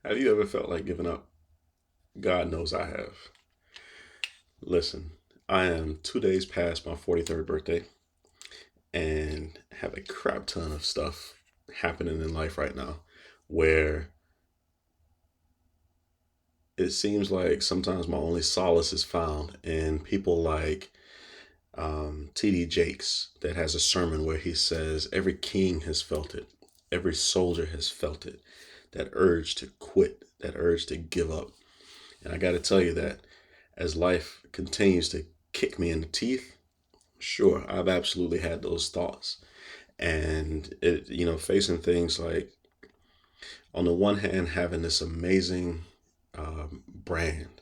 Have you ever felt like giving up? God knows I have. Listen, I am 2 days past my 43rd birthday and have a crap ton of stuff happening in life right now where it seems like sometimes my only solace is found in people like T.D. Jakes, that has a sermon where he says, every king has felt it, every soldier has felt it, that urge to quit, that urge to give up. And I got to tell you that as life continues to kick me in the teeth, sure, I've absolutely had those thoughts. And facing things like, on the one hand, having this amazing brand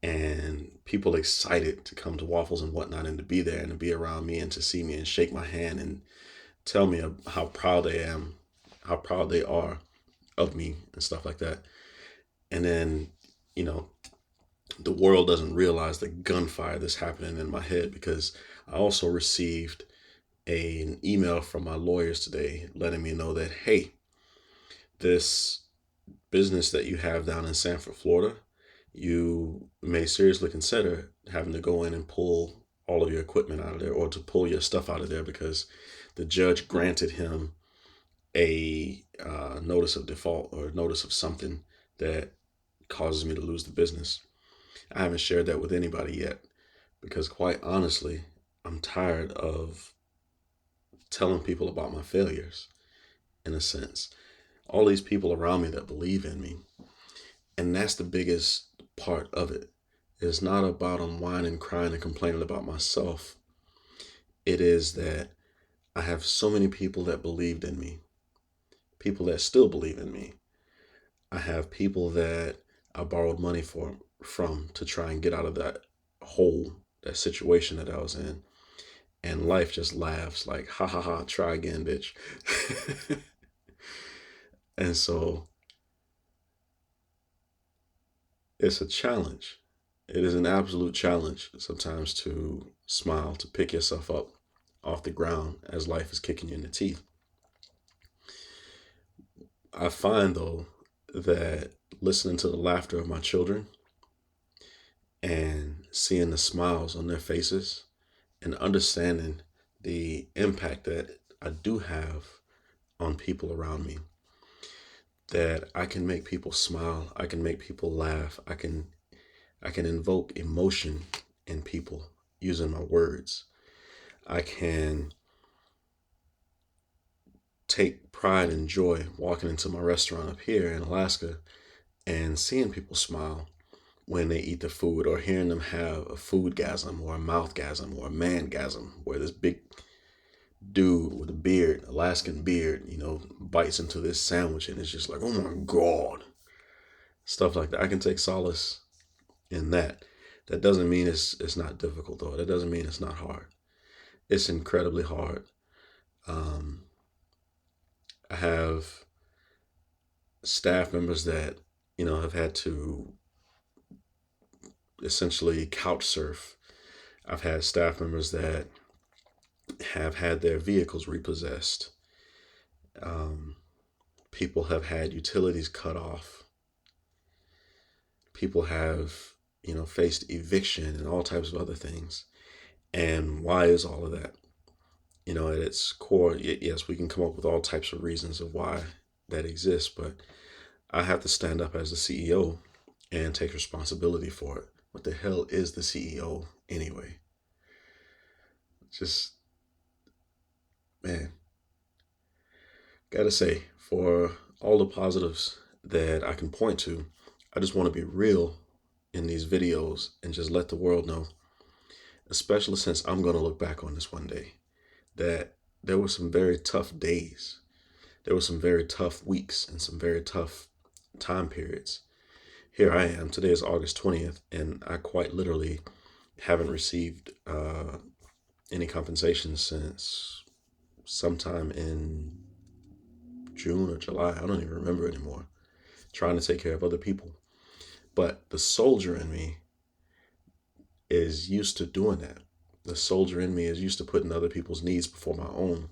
and people excited to come to Waffles and whatnot and to be there and to be around me and to see me and shake my hand and tell me how proud they am, how proud they are of me and stuff like that. And then, you know, the world doesn't realize the gunfire that's happening in my head because I also received an email from my lawyers today letting me know that, hey, this business that you have down in Sanford, Florida, you may seriously consider having to go in and pull all of your equipment out of there or to pull your stuff out of there because the judge granted him a notice of default or notice of something that causes me to lose the business. I haven't shared that with anybody yet because, quite honestly, I'm tired of telling people about my failures in a sense. All these people around me that believe in me. And that's the biggest part of it. It's not about I'm whining, crying, and complaining about myself. It is that I have so many people that believed in me, people that still believe in me. I have people that I borrowed money from to try and get out of that hole, that situation that I was in. And life just laughs like, ha ha ha, try again, bitch. And so it's a challenge. It is an absolute challenge sometimes to smile, to pick yourself up off the ground as life is kicking you in the teeth. I find, though, that listening to the laughter of my children and seeing the smiles on their faces and understanding the impact that I do have on people around me, that I can make people smile, I can make people laugh, I can invoke emotion in people using my words. I can take pride and joy walking into my restaurant up here in Alaska and seeing people smile when they eat the food or hearing them have a foodgasm or a mouthgasm or a mangasm where this big dude with a beard, Alaskan beard, bites into this sandwich and it's just like, oh my God. Stuff like that. I can take solace in that. That doesn't mean it's not difficult though. That doesn't mean it's not hard. It's incredibly hard. Um, I have staff members that have had to essentially couch surf. I've had staff members that have had their vehicles repossessed. Um, People have had utilities cut off. People have faced eviction and all types of other things. And why is all of that? At its core, yes, we can come up with all types of reasons of why that exists, but I have to stand up as the CEO and take responsibility for it. What the hell is the CEO anyway? Just, man, gotta say, for all the positives that I can point to, I just want to be real in these videos and just let the world know, especially since I'm going to look back on this one day, that there were some very tough days. There were some very tough weeks and some very tough time periods. Here I am. Today is August 20th, and I quite literally haven't received any compensation since sometime in June or July. I don't even remember anymore. Trying to take care of other people. But the soldier in me is used to doing that. The soldier in me is used to putting other people's needs before my own.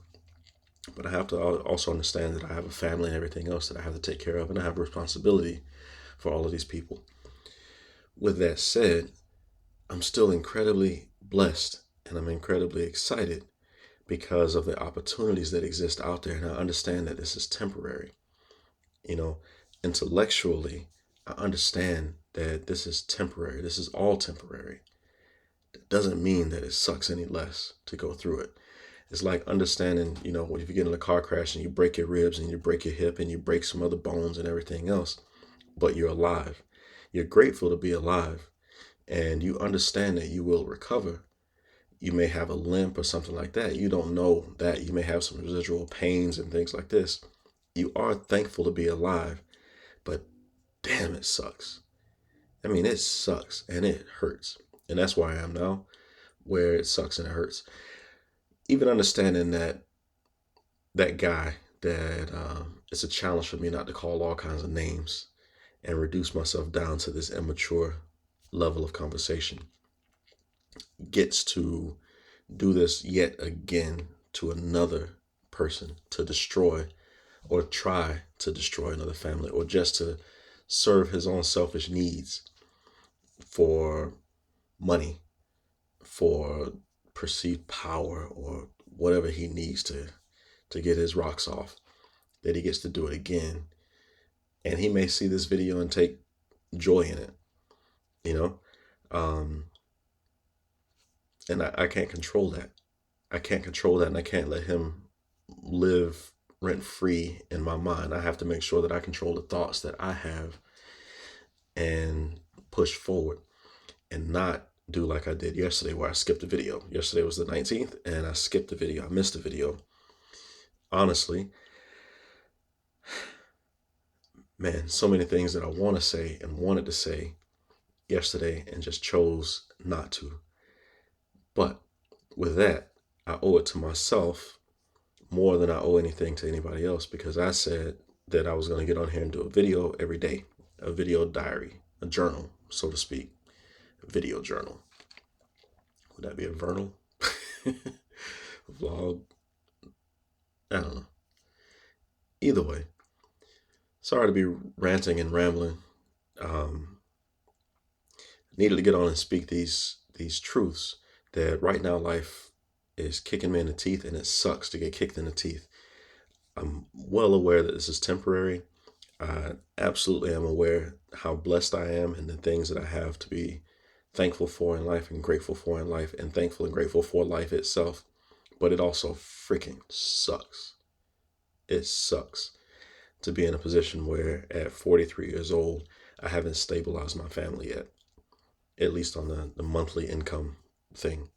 But I have to also understand that I have a family and everything else that I have to take care of, and I have a responsibility for all of these people. With that said, I'm still incredibly blessed and I'm incredibly excited because of the opportunities that exist out there. And I understand that this is temporary. You know, intellectually, I understand that this is temporary. This is all temporary. It doesn't mean that it sucks any less to go through it. It's like understanding, when you get in a car crash and you break your ribs and you break your hip and you break some other bones and everything else, but you're alive. You're grateful to be alive and you understand that you will recover. You may have a limp or something like that. You don't know that. You may have some residual pains and things like this. You are thankful to be alive, but damn, it sucks. I mean, it sucks and it hurts. And that's where I am now, where it sucks and it hurts. Even understanding that guy, that it's a challenge for me not to call all kinds of names and reduce myself down to this immature level of conversation, gets to do this yet again to another person, to destroy or try to destroy another family, or just to serve his own selfish needs for money, for perceived power, or whatever he needs to get his rocks off, that he gets to do it again. And he may see this video and take joy in it, you know? Um, and I can't control that. I can't control that, and I can't let him live rent free in my mind. I have to make sure that I control the thoughts that I have and push forward and not do like I did yesterday where I skipped a video. Yesterday was the 19th and I skipped the video. I missed a video. Honestly, man, so many things that I want to say and wanted to say yesterday and just chose not to. But with that, I owe it to myself more than I owe anything to anybody else, because I said that I was going to get on here and do a video every day, a video diary, a journal, so to speak, a video journal. Would that be a vernal vlog? I don't know. Either way, sorry to be ranting and rambling. Um, Needed to get on and speak these truths that right now life is kicking me in the teeth, and it sucks to get kicked in the teeth. I'm well aware that this is temporary. I absolutely am aware how blessed I am and the things that I have to be thankful for in life and grateful for in life, and thankful and grateful for life itself. But it also freaking sucks. It sucks to be in a position where at 43 years old, I haven't stabilized my family yet, at least on the monthly income thing.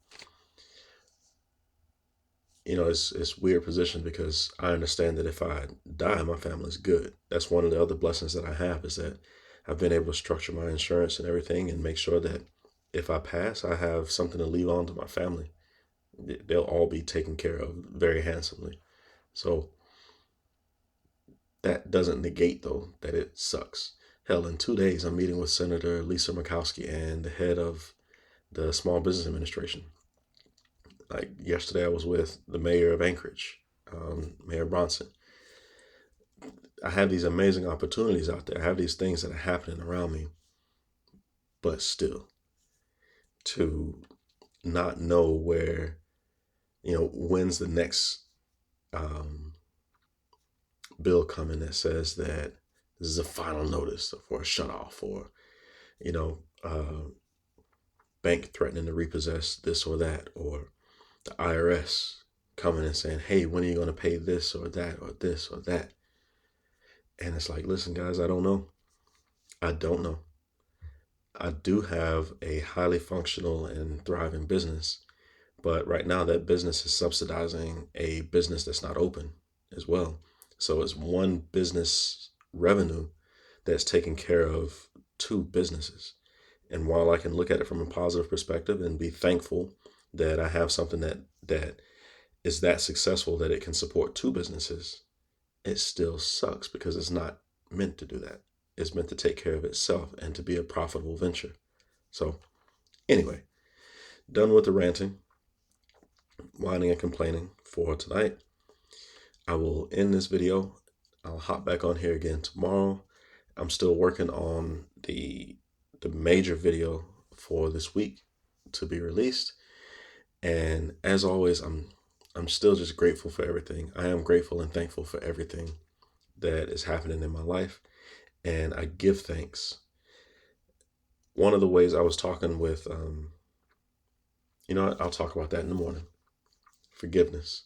It's weird position because I understand that if I die, my family's good. That's one of the other blessings that I have, is that I've been able to structure my insurance and everything and make sure that if I pass, I have something to leave on to my family. They'll all be taken care of very handsomely. So that doesn't negate, though, that it sucks. Hell, in 2 days, I'm meeting with Senator Lisa Murkowski and the head of the Small Business Administration. Like yesterday, I was with the mayor of Anchorage, Mayor Bronson. I have these amazing opportunities out there. I have these things that are happening around me, but still, to not know when's the next bill coming that says that this is a final notice for a shutoff, or you know, uh, bank threatening to repossess this or that, or the IRS coming and saying, hey, when are you going to pay this or that or this or that? And it's like, listen, guys, I don't know. I don't know. I do have a highly functional and thriving business, but right now that business is subsidizing a business that's not open as well. So it's one business revenue that's taking care of two businesses. And while I can look at it from a positive perspective and be thankful that I have something that is that successful that it can support two businesses, it still sucks because it's not meant to do that. It's meant to take care of itself and to be a profitable venture. So anyway, done with the ranting, whining, and complaining for tonight. I will end this video. I'll hop back on here again tomorrow. I'm still working on the major video for this week to be released. And as always, I'm still just grateful for everything. I am grateful and thankful for everything that is happening in my life, and I give thanks. One of the ways I was talking with, I'll talk about that in the morning. Forgiveness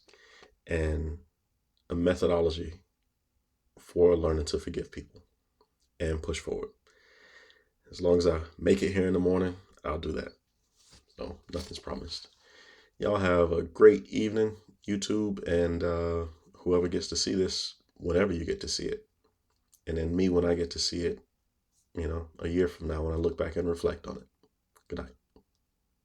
and a methodology for learning to forgive people and push forward. As long as I make it here in the morning, I'll do that. So nothing's promised. Y'all have a great evening, YouTube, and whoever gets to see this, whenever you get to see it. And then me when I get to see it, a year from now when I look back and reflect on it. Good night.